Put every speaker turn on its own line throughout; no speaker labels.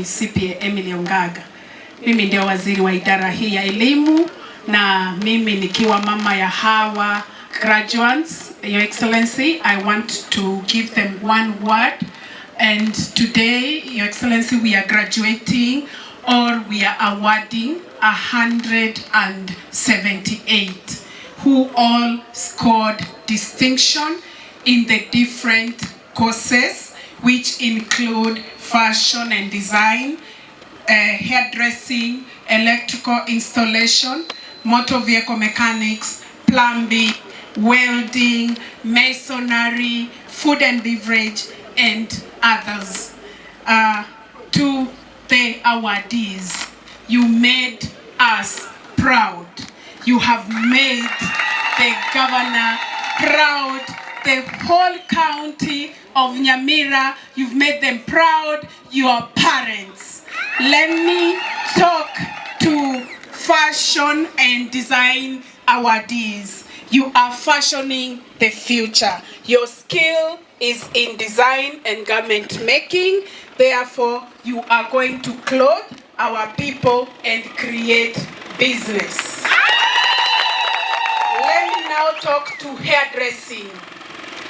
CPA Emily Ongaga. Mimi ndio waziri wa idara hii ya elimu, na mimi nikiwa mama ya hawa graduates, Your Excellency, I want to give them one word. And today, Your Excellency, we are graduating, or we are awarding 178 who all scored distinction in the different courses, which include fashion and design, hairdressing, electrical installation, motor vehicle mechanics, plumbing, welding, masonry, food and beverage, and others. To the awardees, you made us proud. You have made the governor proud, the whole county of Nyamira. You've made them proud, your parents. Let me talk to fashion and design awardees. You are fashioning the future. Your skill is in design and garment making. Therefore, you are going to clothe our people and create business. Let me now talk to hairdressing.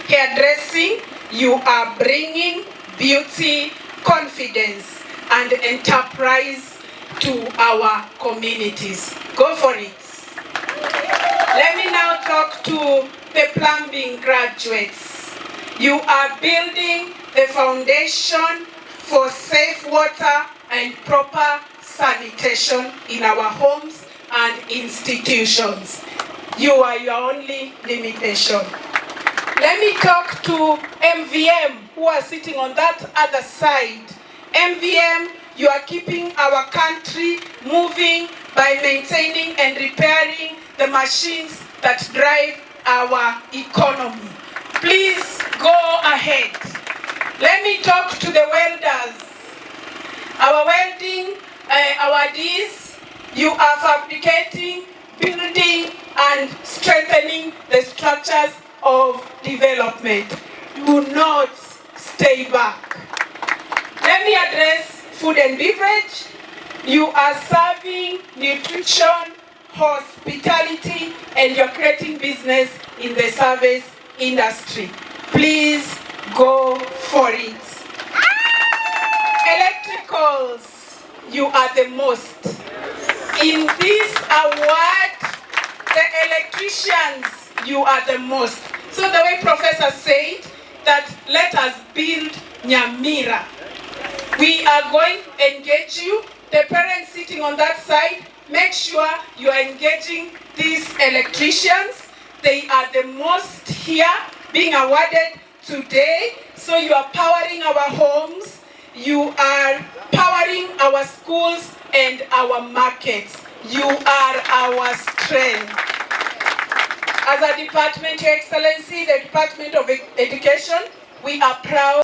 Hairdressing, you are bringing beauty, confidence, and enterprise to our communities. Go for it. Let me now talk to the plumbing graduates. You are building the foundation for safe water and proper sanitation in our homes and institutions. You are your only limitation. Let me talk to MVM, who are sitting on that other side. MVM, you are keeping our country moving by maintaining and repairing the machines that drive our economy. Please go ahead. Let me talk to the welders. Our welding awardees, you are fabricating, building, and strengthening the structures of development. Do not stay back. Let me address food and beverage. You are serving nutrition, hospitality, and you're creating business in the service industry. Please go for it. Electricals, you are the most. In this award, the electricians, you are the most. So the way Professor said that let us build Nyamira. We are going to engage you. The parents sitting on that side, make sure you are engaging these electricians. They are the most here being awarded today. So you are powering our homes, you are powering our schools and our markets. You are our strength. As a department, Your Excellency, the Department of Education, we are proud